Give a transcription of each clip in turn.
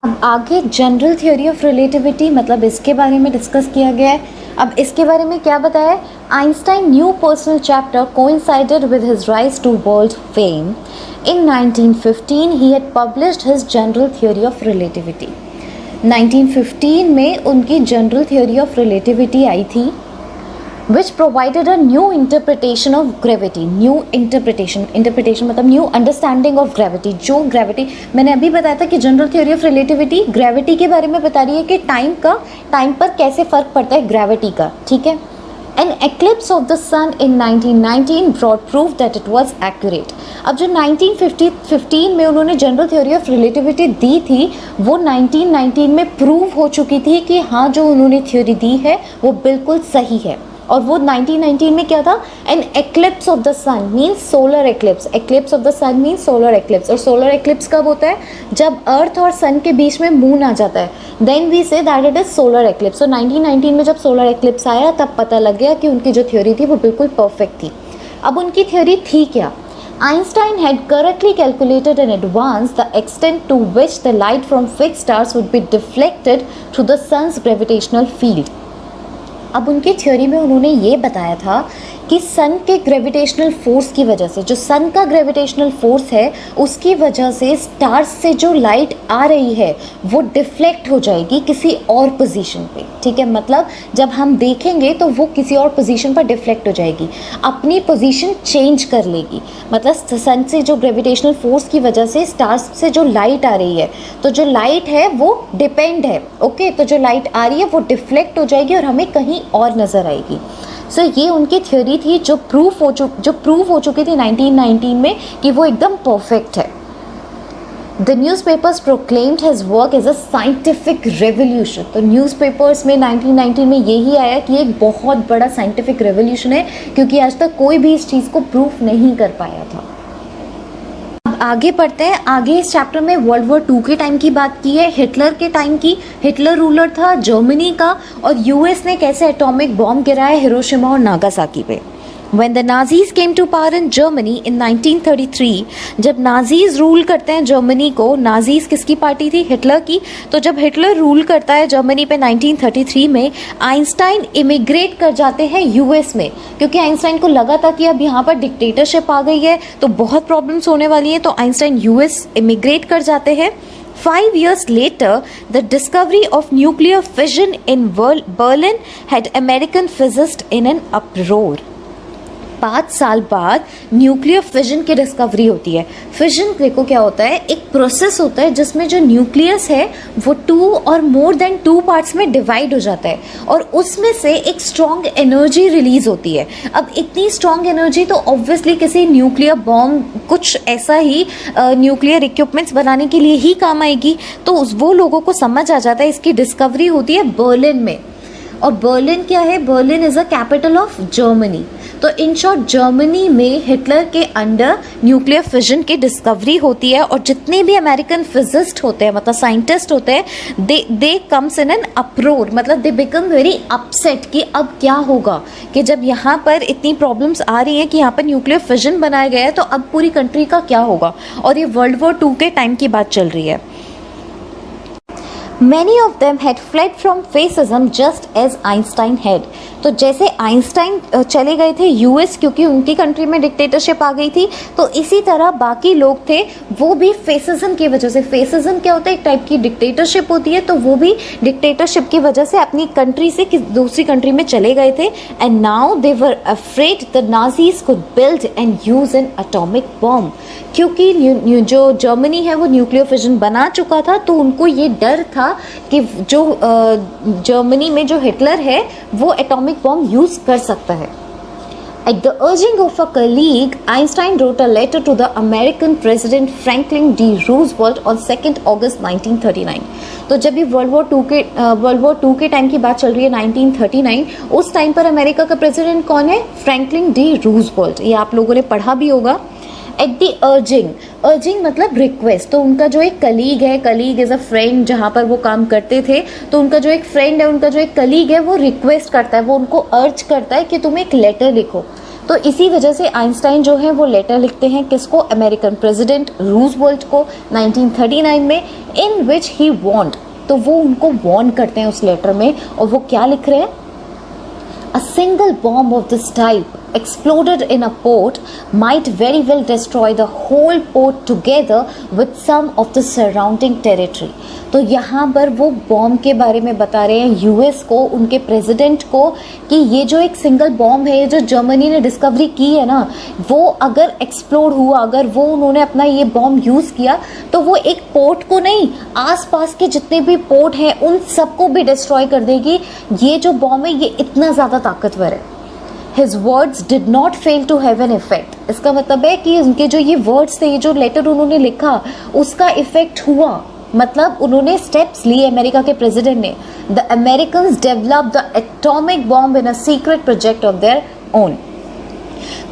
अब आगे general theory of relativity मतलब इसके बारे में डिस्कस किया गया है। अब इसके बारे में क्या बताया है? Einstein new personal chapter coincided with his rise to world fame. In 1915 he had published his general theory of relativity. 1915 में उनकी जनरल थ्योरी ऑफ रिलेटिविटी आई थी, which provided a new interpretation of gravity, new interpretation मतलब new understanding of gravity। जो gravity मैंने अभी बताया था कि general theory of relativity gravity के बारे में बता रही है कि टाइम पर कैसे फ़र्क पड़ता है ग्रेविटी का, ठीक है। An eclipse of the sun in 1919 brought proof that it was accurate। अब जो 1915 में उन्होंने जनरल थ्योरी ऑफ रिलेटिविटी दी थी वो 1919 में प्रूव हो चुकी थी कि हाँ जो उन्होंने थ्योरी दी है वो बिल्कुल सही है। और वो 1919 में क्या था? An eclipse of the sun means solar eclipse. Eclipse of the sun means solar eclipse. और सोलर एक्लिप्स कब होता है? जब अर्थ और सन के बीच में मून आ जाता है, then we say that it is solar eclipse. तो 1919 में जब सोलर एक्लिप्स आया तब पता लग गया कि उनकी जो थ्योरी थी वो बिल्कुल परफेक्ट थी। अब उनकी थ्योरी थी क्या? Einstein had correctly calculated in advance the extent to which the light from fixed stars would be deflected through the sun's gravitational field। अब उनकी थ्योरी में उन्होंने ये बताया था कि सन के ग्रेविटेशनल फोर्स की वजह से, जो सन का ग्रेविटेशनल फोर्स है उसकी वजह से स्टार्स से जो लाइट आ रही है वो डिफ्लेक्ट हो जाएगी किसी और पोजीशन पे, ठीक है। मतलब जब हम देखेंगे तो वो किसी और पोजीशन पर डिफ्लेक्ट हो जाएगी, अपनी पोजीशन चेंज कर लेगी। मतलब सन से जो ग्रेविटेशनल फोर्स की वजह से स्टार्स से जो लाइट आ रही है, तो जो लाइट है वो डिपेंड है, ओके। तो जो लाइट आ रही है वो डिफ्लेक्ट हो जाएगी और हमें कहीं और नज़र आएगी। सो ये उनकी थ्योरी थी जो प्रूव हो चुकी थी 1919 में कि वो एकदम परफेक्ट है। The newspapers proclaimed his work as a scientific revolution. तो न्यूज़पेपर्स में 1919 में यही आया कि एक बहुत बड़ा साइंटिफिक रेवोल्यूशन है, क्योंकि आज तक कोई भी इस चीज़ को प्रूफ नहीं कर पाया था। आगे पढ़ते हैं। आगे इस चैप्टर में वर्ल्ड वॉर 2 के टाइम की बात की है, हिटलर के टाइम की। हिटलर रूलर था जर्मनी का और यूएस ने कैसे एटॉमिक बॉम्ब गिराया हिरोशिमा और नागासाकी पे। When the Nazis came to power in Germany in 1933, जब नाजीज रूल करते हैं जर्मनी को, नाजीज किसकी पार्टी थी? हिटलर की। तो जब हिटलर रूल करता है जर्मनी पे 1933 में, आइंस्टाइन इमिग्रेट कर जाते हैं यूएस में, क्योंकि आइंस्टाइन को लगा था कि अब यहाँ पर डिक्टेटरशिप आ गई है तो बहुत प्रॉब्लम्स होने वाली हैं, तो आइंस्टाइन यूएस इमिग्रेट कर जाते हैं। 5 years later, the discovery of nuclear fission in Berlin had American physicists in an uproar। 5 साल बाद न्यूक्लियर फिजन की डिस्कवरी होती है। फिजन देखो क्या होता है, एक प्रोसेस होता है जिसमें जो न्यूक्लियस है वो 2 और मोर देन 2 पार्ट्स में डिवाइड हो जाता है और उसमें से एक स्ट्रॉन्ग एनर्जी रिलीज होती है। अब इतनी स्ट्रॉन्ग एनर्जी तो ऑब्वियसली किसी न्यूक्लियर बॉम्ब, कुछ ऐसा ही न्यूक्लियर इक्विपमेंट्स बनाने के लिए ही काम आएगी। तो वो लोगों को समझ आ जाता है। इसकी डिस्कवरी होती है बर्लिन में। और बर्लिन क्या है? Berlin is a capital of Germany. तो इन शॉर्ट जर्मनी में हिटलर के अंडर न्यूक्लियर फिजन की डिस्कवरी होती है और जितने भी अमेरिकन फिजिस्ट होते हैं, मतलब साइंटिस्ट होते हैं, दे कम्स इन एन अप्रोर, मतलब दे बिकम वेरी अपसेट कि अब क्या होगा, कि जब यहाँ पर इतनी प्रॉब्लम्स आ रही हैं कि यहाँ पर न्यूक्लियर फिजन बनाया गया है तो अब पूरी कंट्री का क्या होगा। और ये वर्ल्ड वॉर 2 के टाइम की बात चल रही है। Many of them had fled from fascism just as Einstein had। तो जैसे आइंस्टाइन चले गए थे यूएस क्योंकि उनकी कंट्री में डिक्टेटरशिप आ गई थी, तो इसी तरह बाकी लोग थे वो भी फेसिज्म की वजह से। फेसिज्म क्या होता है? एक टाइप की डिक्टेटरशिप होती है, तो वो भी डिक्टेटरशिप की वजह से अपनी कंट्री से दूसरी कंट्री में चले गए थे। And now they were afraid the Nazis could build and use N atomic bomb. क्योंकि जो जर्मनी है वो न्यूक्लियर फिजन बना चुका था, तो उनको ये डर था कि जो जर्मनी में जो हिटलर है वो एटॉमिक बॉम्ब यूज कर सकता है। At the urging of a colleague, Einstein wrote a letter to the American President Franklin D. Roosevelt on 2nd August 1939। तो जब ये वर्ल्ड वॉर 2 के टाइम की बात चल रही है 1939, उस टाइम पर अमेरिका का प्रेसिडेंट कौन है? Franklin D Roosevelt. ये आप लोगों ने पढ़ा भी होगा। एट दी अर्जिंग मतलब रिक्वेस्ट। तो उनका जो एक कलीग है, कलीग इज अ फ्रेंड, जहाँ पर वो काम करते थे, तो उनका जो एक फ्रेंड है, उनका जो एक कलीग है वो रिक्वेस्ट करता है, वो उनको अर्ज करता है कि तुम एक लेटर लिखो। तो इसी वजह से आइंस्टाइन जो है वो लेटर लिखते हैं किसको, अमेरिकन प्रेसिडेंट रूजवेल्ट को 1939 में, इन विच ही वॉन्ट, तो वो उनको वॉर्न करते हैं उस लेटर में, और वो क्या लिख रहे हैं, A single bomb of this type exploded in a port might very well destroy the whole port together with some of the surrounding territory. तो यहाँ पर वो बॉम्ब के बारे में बता रहे हैं यूएस को, उनके प्रेसिडेंट को, कि ये जो एक सिंगल बॉम्ब है जो जर्मनी ने डिस्कवरी की है ना, वो अगर एक्सप्लोड हुआ, अगर वो उन्होंने अपना ये बॉम्ब यूज़ किया, तो वो एक पोर्ट को नहीं, आसपास के जितने भी पोर्ट हैं उन सबको भी डिस्ट्रॉय कर देगी। ये जो बॉम्ब है ये इतना ज़्यादा ताकतवर है। His words did not fail to have an effect. इसका मतलब है कि उनके जो ये वर्ड्स थे, ये जो लेटर उन्होंने लिखा, उसका इफेक्ट हुआ, मतलब उन्होंने स्टेप्स लिए अमेरिका के प्रेसिडेंट ने। The Americans develop the atomic bomb in a secret project of their own.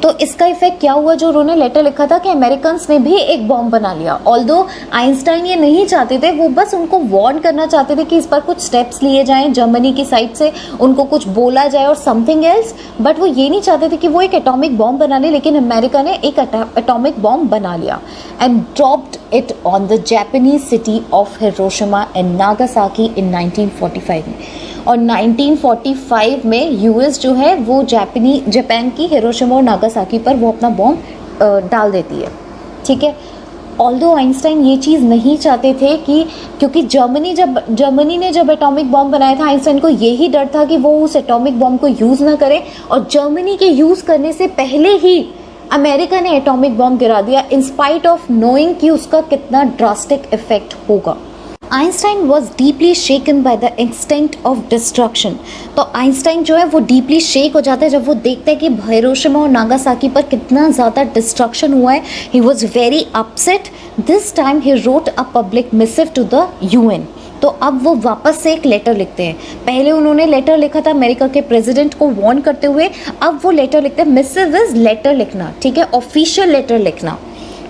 तो इसका इफेक्ट क्या हुआ, जो उन्होंने लेटर लिखा था कि अमेरिकन्स ने भी एक बॉम्ब बना लिया। ऑल्दो आइंस्टाइन ये नहीं चाहते थे, वो बस उनको वार्न करना चाहते थे कि इस पर कुछ स्टेप्स लिए जाएं, जर्मनी की साइड से उनको कुछ बोला जाए और समथिंग एल्स, बट वो ये नहीं चाहते थे कि वो एक एटॉमिक बॉम्ब बना ले। लेकिन अमेरिका ने एक एटॉमिक बॉम्ब बना लिया and dropped it on the Japanese city of Hiroshima and Nagasaki in 1945 में। और 1945 में यूएस जो है वो जापान की हिरोशिमा और नागासाकी पर वो अपना बॉम्ब डाल देती है, ठीक है। ऑल्दो आइंस्टाइन ये चीज़ नहीं चाहते थे कि, क्योंकि जर्मनी ने जब एटॉमिक बॉम्ब बनाया था, आइंस्टाइन को यही डर था कि वो उस एटॉमिक बॉम्ब को यूज़ ना करें, और जर्मनी के यूज़ करने से पहले ही अमेरिका ने एटॉमिक बॉम्ब गिरा दिया, इन स्पाइट ऑफ नोइंग कि उसका कितना ड्रास्टिक इफेक्ट होगा। Einstein was deeply shaken by the instinct of destruction. तो आइंस्टाइन जो है वो डीपली शेक हो जाता है जब वो देखता है कि हिरोशिमा और नागासाकी पर कितना ज़्यादा डिस्ट्रक्शन हुआ है। He was very upset. This time he wrote a public missive to the UN. तो अब वो वापस से एक लेटर लिखते हैं। पहले उन्होंने लेटर लिखा था अमेरिका के प्रेसिडेंट को वार्न करते हुए, अब वो लेटर लिखते हैं। मिसिव इज लेटर लिखना, ठीक है, ऑफिशियल लेटर लिखना।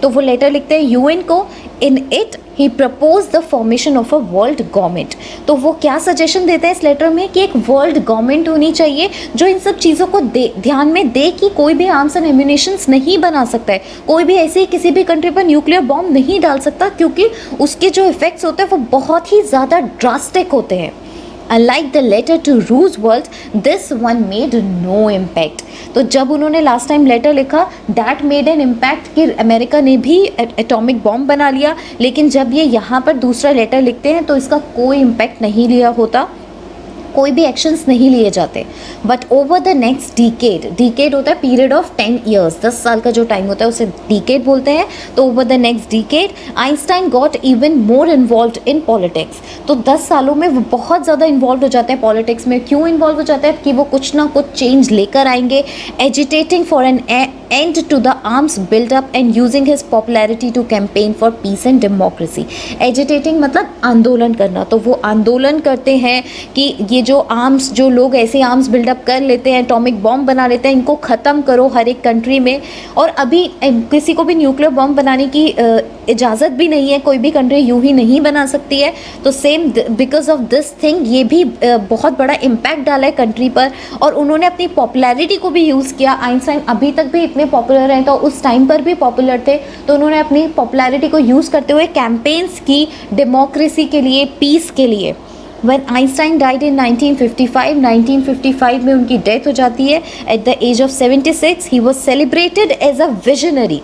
तो वो लेटर लिखते हैं यूएन को। In it he propose the formation of a world government. तो वो क्या सजेशन देते हैं इस लेटर में कि एक वर्ल्ड गवर्नमेंट होनी चाहिए जो इन सब चीज़ों को ध्यान में दे कि कोई भी आर्म्स एंड एम्यूनेशंस नहीं बना सकता है, कोई भी ऐसे ही किसी भी कंट्री पर न्यूक्लियर बॉम्ब नहीं डाल सकता, क्योंकि उसके जो इफेक्ट्स होते हैं वो बहुत ही ज़्यादा ड्रास्टिक होते हैं। Unlike the letter to Roosevelt, this one made no impact. तो जब उन्होंने लास्ट टाइम लेटर लिखा, that made an impact कि अमेरिका ने भी एटॉमिक बॉम्ब बना लिया, लेकिन जब ये यहाँ पर दूसरा लेटर लिखते हैं तो इसका कोई इम्पैक्ट नहीं लिया होता, कोई भी एक्शंस नहीं लिए जाते। But over the next decade होता है पीरियड ऑफ 10 ईयर्स, 10 साल का जो टाइम होता है उसे डिकेड बोलते हैं। तो over the next decade Einstein got even more involved in politics. तो 10 सालों में वो बहुत ज़्यादा इन्वॉल्व हो जाते हैं पॉलिटिक्स में। क्यों इन्वॉल्व हो जाते हैं? कि वो कुछ ना कुछ चेंज लेकर आएंगे, agitating for an end to the arms build-up and using his popularity to campaign for peace and democracy. Agitating मतलब आंदोलन करना। तो वो आंदोलन करते हैं कि ये जो आर्म्स, जो लोग ऐसे आर्म्स बिल्डअप कर लेते हैं, एटॉमिक बॉम्ब बना लेते हैं, इनको ख़त्म करो हर एक कंट्री में। और अभी किसी को भी न्यूक्लियर बॉम्ब बनाने की इजाज़त भी नहीं है, कोई भी कंट्री यूँ ही नहीं बना सकती है। तो same because of this thing ये भी बहुत बड़ा इम्पैक्ट डाला है कंट्री पर, और उन्होंने अपनी पॉपुलैरिटी को भी यूज़ किया। आइंस्टाइन अभी तक भी इतने पॉपुलर हैं, तो उस टाइम पर भी पॉपुलर थे, तो उन्होंने अपनी पॉपुलैरिटी को यूज़ करते हुए कैंपेन्स की डेमोक्रेसी के लिए, पीस के लिए। When Einstein died in 1955 में उनकी डेथ हो जाती है at the age of 76। He was celebrated as a visionary.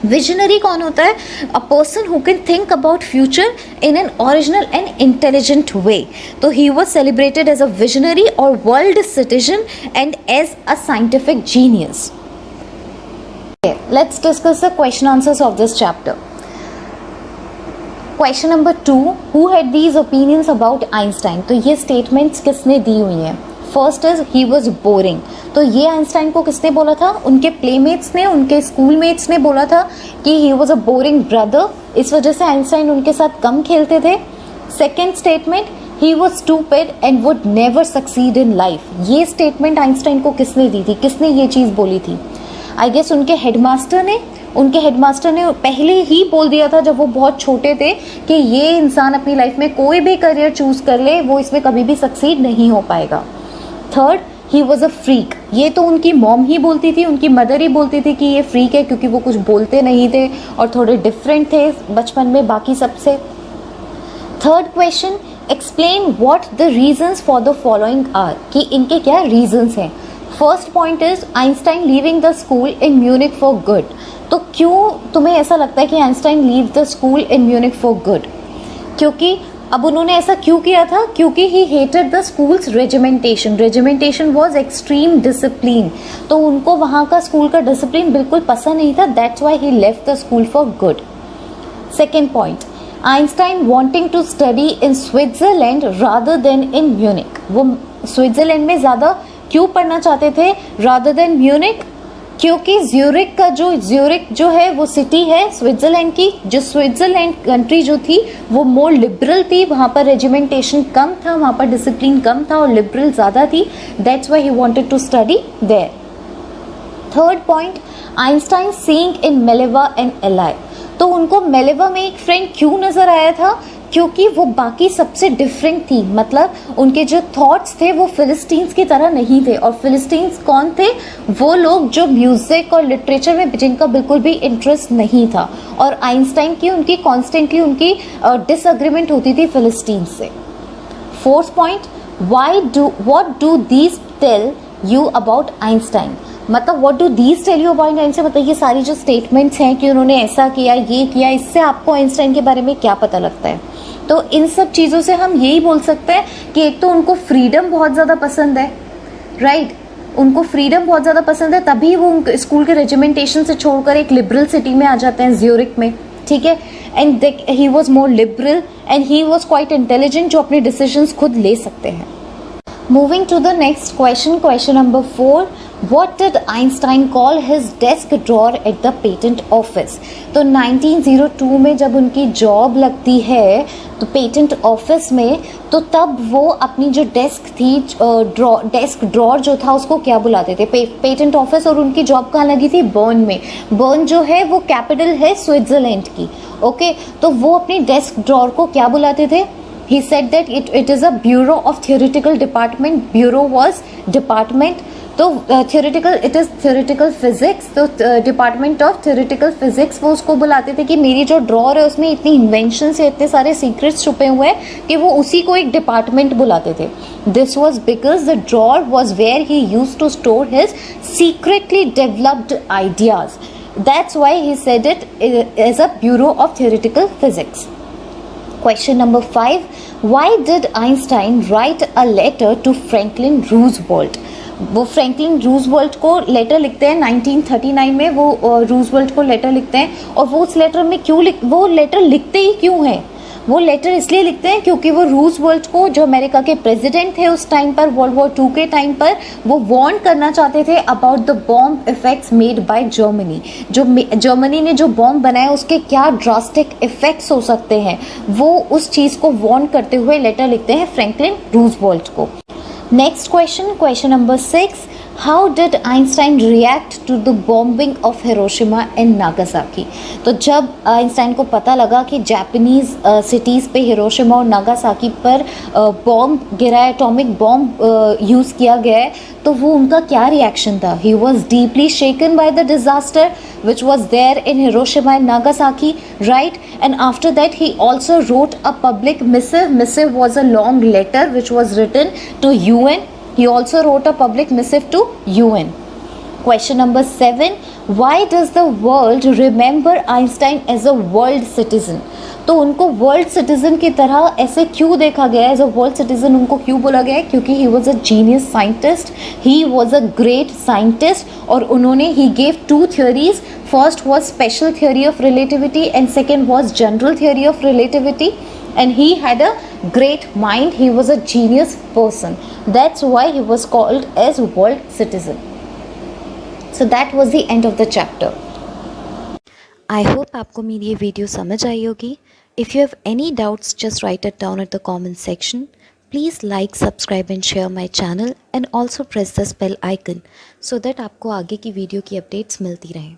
Visionary कौन होता है? A person who can think about future in an original and intelligent way. तो he was celebrated as a visionary और world citizen and as a scientific genius. Let's discuss the question answers of this chapter. Question number 2, who had these opinions about Einstein? तो ये statements किसने दी हुई हैं? First is he was boring. तो ये Einstein को किसने बोला था? उनके प्लेमेट्स ने, उनके स्कूलमेट्स ने बोला था कि he was a boring brother। इस वजह से आइंस्टाइन उनके साथ कम खेलते थे। Second statement, he was stupid and would never succeed in life। ये statement आइंस्टाइन को किसने दी थी? किसने ये चीज़ बोली थी? आई गेस उनके हेडमास्टर ने पहले ही बोल दिया था जब वो बहुत छोटे थे कि ये इंसान अपनी लाइफ में कोई भी करियर चूज़ कर ले, वो इसमें कभी भी सक्सीड नहीं हो पाएगा। Third, he was a freak. ये तो उनकी मॉम ही बोलती थी, उनकी मदर ही बोलती थी कि ये फ्रीक है, क्योंकि वो कुछ बोलते नहीं थे और थोड़े डिफरेंट थे बचपन में बाकी सबसे। Third question, explain what the reasons for the following are, कि इनके क्या रीजंस हैं। First point is Einstein leaving the school in Munich for good. तो क्यों तुम्हें ऐसा लगता है कि Einstein leave the school in Munich for good? क्योंकि अब उन्होंने ऐसा क्यों किया था? क्योंकि he hated the school's regimentation. Regimentation was extreme discipline, तो उनको वहाँ का स्कूल का डिसिप्लिन बिल्कुल पसंद नहीं था। That's why he left the school for good. Second point, Einstein wanting to study in Switzerland rather than in Munich. वो स्विट्जरलैंड में ज़्यादा क्यों पढ़ना चाहते थे रादर देन म्यूनिक? क्योंकि ज्यूरिक जो है वो सिटी है स्विट्जरलैंड की, जो स्विट्जरलैंड कंट्री जो थी वो मोर लिबरल थी, वहाँ पर रेजिमेंटेशन कम था, वहाँ पर डिसिप्लिन कम था और लिबरल ज़्यादा थी। That's why he wanted to study there. Third point, Einstein seeing in Mileva and ally. तो उनको मेलेवा में एक फ्रेंड क्यों नज़र आया था? क्योंकि वो बाकी सबसे डिफरेंट थी, मतलब उनके जो थॉट्स थे वो फिलिस्टीन्स की तरह नहीं थे। और फिलिस्टीन्स कौन थे? वो लोग जो म्यूज़िक और लिटरेचर में जिनका बिल्कुल भी इंटरेस्ट नहीं था, और आइंस्टाइन की उनकी कॉन्स्टेंटली उनकी डिसएग्रीमेंट होती थी फिलिस्टीन्स से। Fourth point, what do these tell you about Einstein. मतलब what do these tell you about Einstein, मतलब ये सारी जो स्टेटमेंट्स हैं कि उन्होंने ऐसा किया, ये किया, इससे आपको आइंस्टाइन के बारे में क्या पता लगता है? तो इन सब चीज़ों से हम यही बोल सकते हैं कि एक तो उनको फ्रीडम बहुत ज़्यादा पसंद है, राइट? उनको फ्रीडम बहुत ज़्यादा पसंद है, तभी वो स्कूल के रेजिमेंटेशन से छोड़कर एक लिबरल सिटी में आ जाते हैं, ज्यूरिक में, ठीक है। And he was more liberal and he was quite intelligent, जो अपने डिसीजंस खुद ले सकते हैं। Moving to the next question, question number 4. What did Einstein call his desk drawer at the patent office? तो 1902 में जब उनकी जॉब लगती है तो पेटेंट ऑफिस में, तो तब वो अपनी जो डेस्क थी, डेस्क ड्रॉर जो था, उसको क्या बुलाते थे? Patent office. और उनकी जॉब कहाँ लगी थी? बर्न में। बर्न जो है वो कैपिटल है स्विट्जरलैंड की, ओके। तो वो अपनी डेस्क ड्रॉर को क्या बुलाते थे? He said that it is a bureau of theoretical department. Bureau was department. तो theoretical, it is theoretical physics. तो department of theoretical physics वो उसको बुलाते थे कि मेरी जो ड्रॉर है उसमें इतनी inventions है, इतने सारे secrets छुपे हुए हैं, कि वो उसी को एक department बुलाते थे। This was because the drawer was where he used to store his secretly developed ideas. That's why he said it as a bureau of theoretical physics. Question number 5. Why did Einstein write a letter to Franklin Roosevelt? वो Franklin Roosevelt को letter लिखते हैं 1939 में, वो Roosevelt को letter लिखते हैं। और वो उस लेटर में वो लेटर लिखते ही क्यों हैं? वो लेटर इसलिए लिखते हैं क्योंकि वो रूजवेल्ट को, जो अमेरिका के प्रेसिडेंट थे उस टाइम पर, वर्ल्ड वॉर 2 के टाइम पर, वो वार्न करना चाहते थे about the bomb effects made by Germany. जो जर्मनी ने जो बॉम्ब बनाया उसके क्या ड्रास्टिक इफेक्ट्स हो सकते हैं, वो उस चीज़ को वार्न करते हुए लेटर लिखते हैं फ्रैंकलिन रूजवेल्ट को। Next question, question number 6. How did Einstein react to the bombing of Hiroshima and Nagasaki? तो जब आइंस्टाइन को पता लगा कि जापानीज़ सिटीज़ पे, हिरोशिमा और नागासाकी पर बॉम्ब गिरा है, एटॉमिक बॉम्ब यूज़ किया गया है, तो वो उनका क्या रिएक्शन था? He was deeply shaken by the disaster which was there in Hiroshima and Nagasaki, right? And after that he also wrote a public missive. Missive was a long letter which was written to UN. He also wrote a public missive to UN. Question number 7. Why does the world remember Einstein as a world citizen? तो उनको world citizen की तरह ऐसे क्यों देखा गया है? As a world citizen उनको क्यों बोला गया है? क्योंकि he was a genius scientist, he was a great scientist, और उन्होंने he gave 2 theories. First was special theory of relativity and second was general theory of relativity. And he had a great mind. He was a genius person. That's why he was called as world citizen. So that was the end of the chapter. I hope आपको मेरी ये video समझ आई होगी. If you have any doubts, just write it down at the comment section. Please like, subscribe and share my channel and also press the bell icon so that आपको आगे की video की updates मिलती रहें.